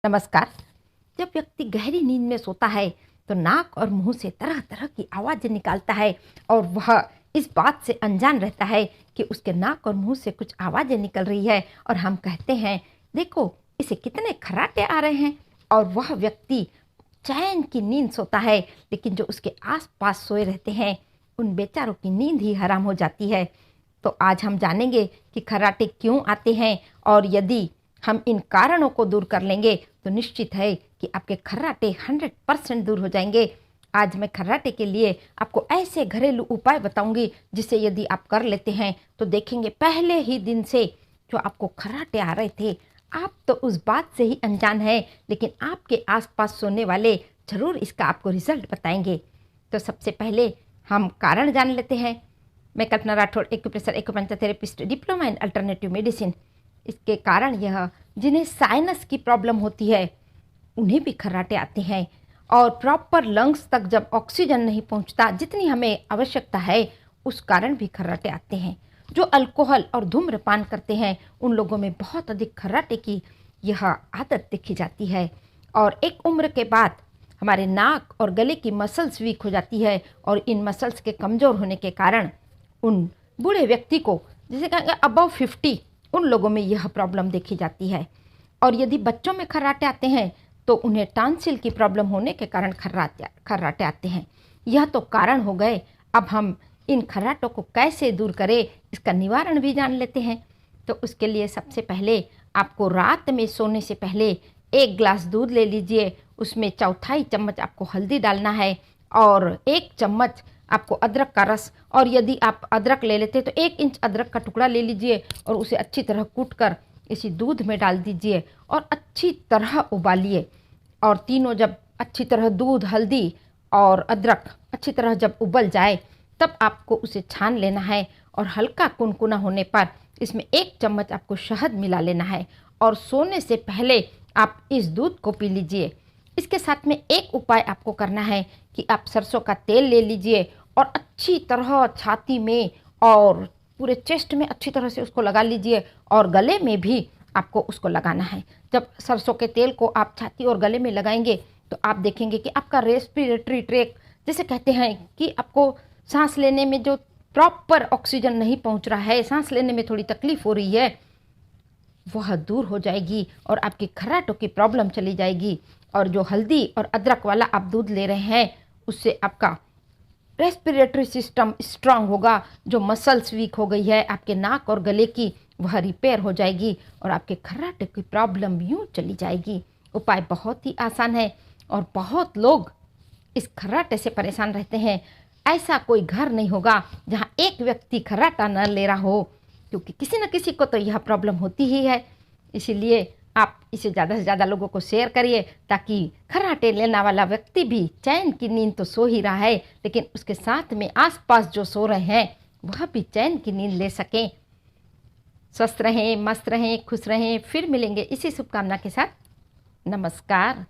नमस्कार। जब व्यक्ति गहरी नींद में सोता है तो नाक और मुंह से तरह तरह की आवाज़ें निकालता है और वह इस बात से अनजान रहता है कि उसके नाक और मुंह से कुछ आवाज़ें निकल रही है और हम कहते हैं देखो इसे कितने खर्राटे आ रहे हैं। और वह व्यक्ति चैन की नींद सोता है, लेकिन जो उसके आसपास सोए रहते हैं उन बेचारों की नींद ही हराम हो जाती है। तो आज हम जानेंगे कि खर्राटे क्यों आते हैं और यदि हम इन कारणों को दूर कर लेंगे तो निश्चित है कि आपके खर्राटे 100% दूर हो जाएंगे। आज मैं खर्राटे के लिए आपको ऐसे घरेलू उपाय बताऊंगी जिसे यदि आप कर लेते हैं तो देखेंगे पहले ही दिन से जो आपको खर्राटे आ रहे थे आप तो उस बात से ही अनजान है, लेकिन आपके आसपास सोने वाले जरूर इसका आपको रिजल्ट बताएंगे। तो सबसे पहले हम कारण जान लेते हैं। मैं Kalpana Rathore, acupressure acupuncture therapist, diploma in alternative medicine. इसके कारण यह जिन्हें साइनस की प्रॉब्लम होती है उन्हें भी खर्राटे आते हैं और प्रॉपर लंग्स तक जब ऑक्सीजन नहीं पहुंचता जितनी हमें आवश्यकता है उस कारण भी खर्राटे आते हैं। जो अल्कोहल और धूम्रपान करते हैं उन लोगों में बहुत अधिक खर्राटे की यह आदत देखी जाती है। और एक उम्र के बाद हमारे नाक और गले की मसल्स वीक हो जाती है और इन मसल्स के कमज़ोर होने के कारण उन बूढ़े व्यक्ति को, जिसे कहेंगे अबव 50, उन लोगों में यह प्रॉब्लम देखी जाती है। और यदि बच्चों में खर्राटे आते हैं तो उन्हें टांसिल की प्रॉब्लम होने के कारण खर्राटे आते हैं। यह तो कारण हो गए। अब हम इन खर्राटों को कैसे दूर करें इसका निवारण भी जान लेते हैं। तो उसके लिए सबसे पहले आपको रात में सोने से पहले 1 गिलास दूध ले लीजिए, उसमें 1/4 चम्मच आपको हल्दी डालना है और 1 चम्मच आपको अदरक का रस, और यदि आप अदरक ले लेते तो 1 इंच अदरक का टुकड़ा ले लीजिए और उसे अच्छी तरह कूट कर इसी दूध में डाल दीजिए और अच्छी तरह उबालिए। और तीनों जब अच्छी तरह दूध, हल्दी और अदरक अच्छी तरह जब उबल जाए तब आपको उसे छान लेना है और हल्का कुनकुना होने पर इसमें 1 चम्मच आपको शहद मिला लेना है और सोने से पहले आप इस दूध को पी लीजिए। इसके साथ में एक उपाय आपको करना है कि आप सरसों का तेल ले लीजिए और अच्छी तरह छाती में और पूरे चेस्ट में अच्छी तरह से उसको लगा लीजिए और गले में भी आपको उसको लगाना है। जब सरसों के तेल को आप छाती और गले में लगाएंगे तो आप देखेंगे कि आपका रेस्पिरेटरी ट्रैक, जिसे कहते हैं कि आपको सांस लेने में जो प्रॉपर ऑक्सीजन नहीं पहुंच रहा है, सांस लेने में थोड़ी तकलीफ हो रही है, वह दूर हो जाएगी और आपकी खर्राटों की प्रॉब्लम चली जाएगी। और जो हल्दी और अदरक वाला आप दूध ले रहे हैं उससे आपका रेस्पिरेटरी सिस्टम स्ट्रांग होगा। जो मसल्स वीक हो गई है आपके नाक और गले की, वह रिपेयर हो जाएगी और आपके खर्राटे की प्रॉब्लम यूँ चली जाएगी। उपाय बहुत ही आसान है और बहुत लोग इस खर्राटे से परेशान रहते हैं। ऐसा कोई घर नहीं होगा जहाँ एक व्यक्ति खर्राटा न ले रहा हो, क्योंकि किसी न किसी को तो यह प्रॉब्लम होती ही है। इसीलिए आप इसे ज़्यादा से ज़्यादा लोगों को शेयर करिए ताकि खर्राटे लेने वाला व्यक्ति भी चैन की नींद तो सो ही रहा है, लेकिन उसके साथ में आसपास जो सो रहे हैं वह भी चैन की नींद ले सकें। स्वस्थ रहें, मस्त रहें, खुश रहें। फिर मिलेंगे इसी शुभकामना के साथ। नमस्कार।